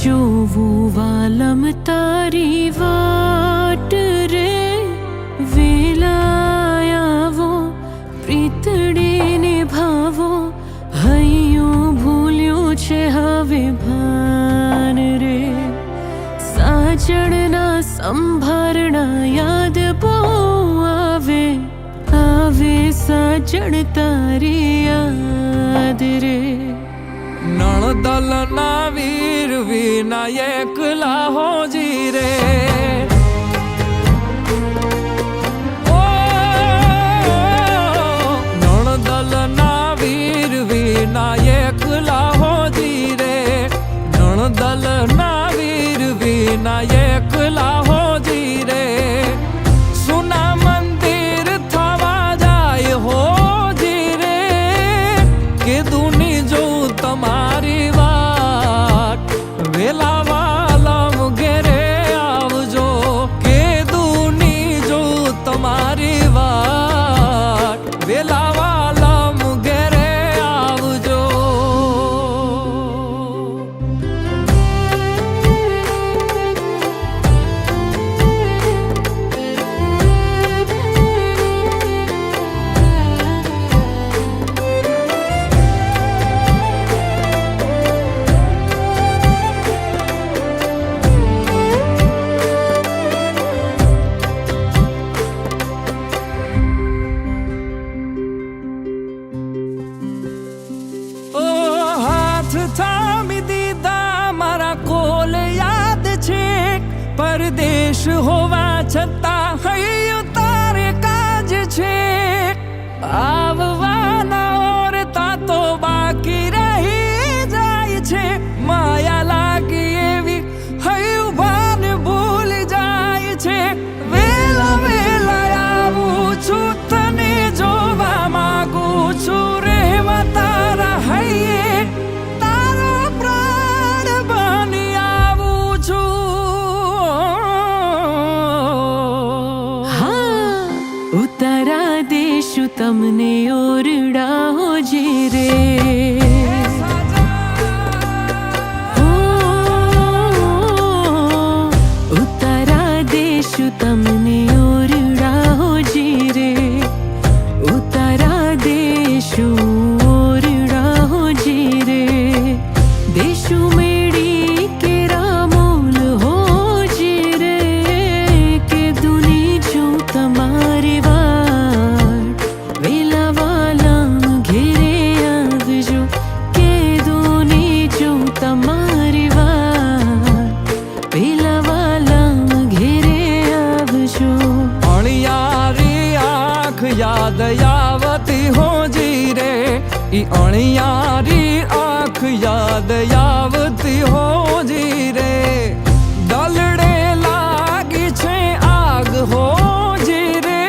જોવું વાલમ તારી વાટ રે, વેલાયાવો પ્રીતડે નિભાવો, હૈયું ભૂલ્યું છે હવે ભાન રે. સાજણના સંભારણા યાદ બહુ આવે, આવે સાજણ તારી યાદ રે. નણદલના વીર વિનાયક લાહોજી રે, નણદલના વીર વિનાયક લાહોજી રે, નણદલના વીર વિનાયક લાહોજી રે. સુના મંદિર થવા જાય હોજી રે, કે દુની જો તમારી વાત, વેલા વાલમ ઘેરે આવજો, કે દુની જો તમારી વાત, વેલા વાલમ ઘેરે આવજો. થામી દીધા મારા કોલ યાદ છે, પરદેશ હોવા છતાં હૈયું તારે કાજ છે. આવવાના ઓરતા તો બાકી રહી જાય છે, માયા લાગી એવી હૈયું ભાન ભૂલી જાય છે. વેલા વેલા આવું છું તને જોવા માંગુ છું, રહેવા તારા હૈયે ઉતારા દેશું તમને ઓરડા હોજી રે. ઉતારા દેશું તમને ઓરડા હોજી રે, ઉતારા દેશું ઓરડા હોજી રે. દેશું મેળી કે રામોલ હોજી રે, કે દુની જો તમારી વાત, વેલા વાલમ ઘેરે આવજો, કે દુની જો તમારી વાત, વેલા વાલમ ઘેરે આવજો. અણિયારી આંખ યાદ આવતી હોજી રે, ઈ અણિયારી આંખ યાદ આવતી હોજી રે. દલડે લાગી છે આગ હોજી રે,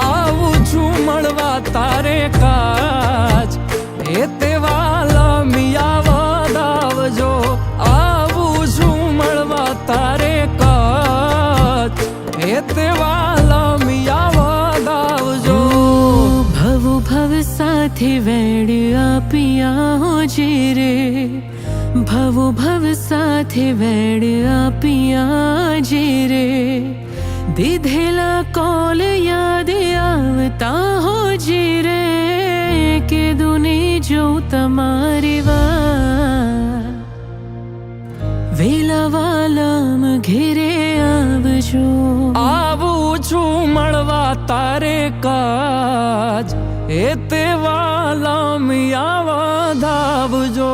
આવું છું મળવા તારે કાજ, એ તે વાલમિયા વધાવજો, આવું છું મળવા તારે કાજ, એ તે વાલમિયા વધાવજો. ભવ ભવ સાથે વેડ આપિયા હોજી રે, ભવ ભવ સાથે વેડ આપિયા જી રે. દીધેલા કોલ યાદ આવતા હોજી રે, કે દુની જો તમારી વાત, વેલા વાલમ ઘેરે આવજો. આવું છું મળવા તારે કાજ, એ તે વાલમિયા વધાવજો.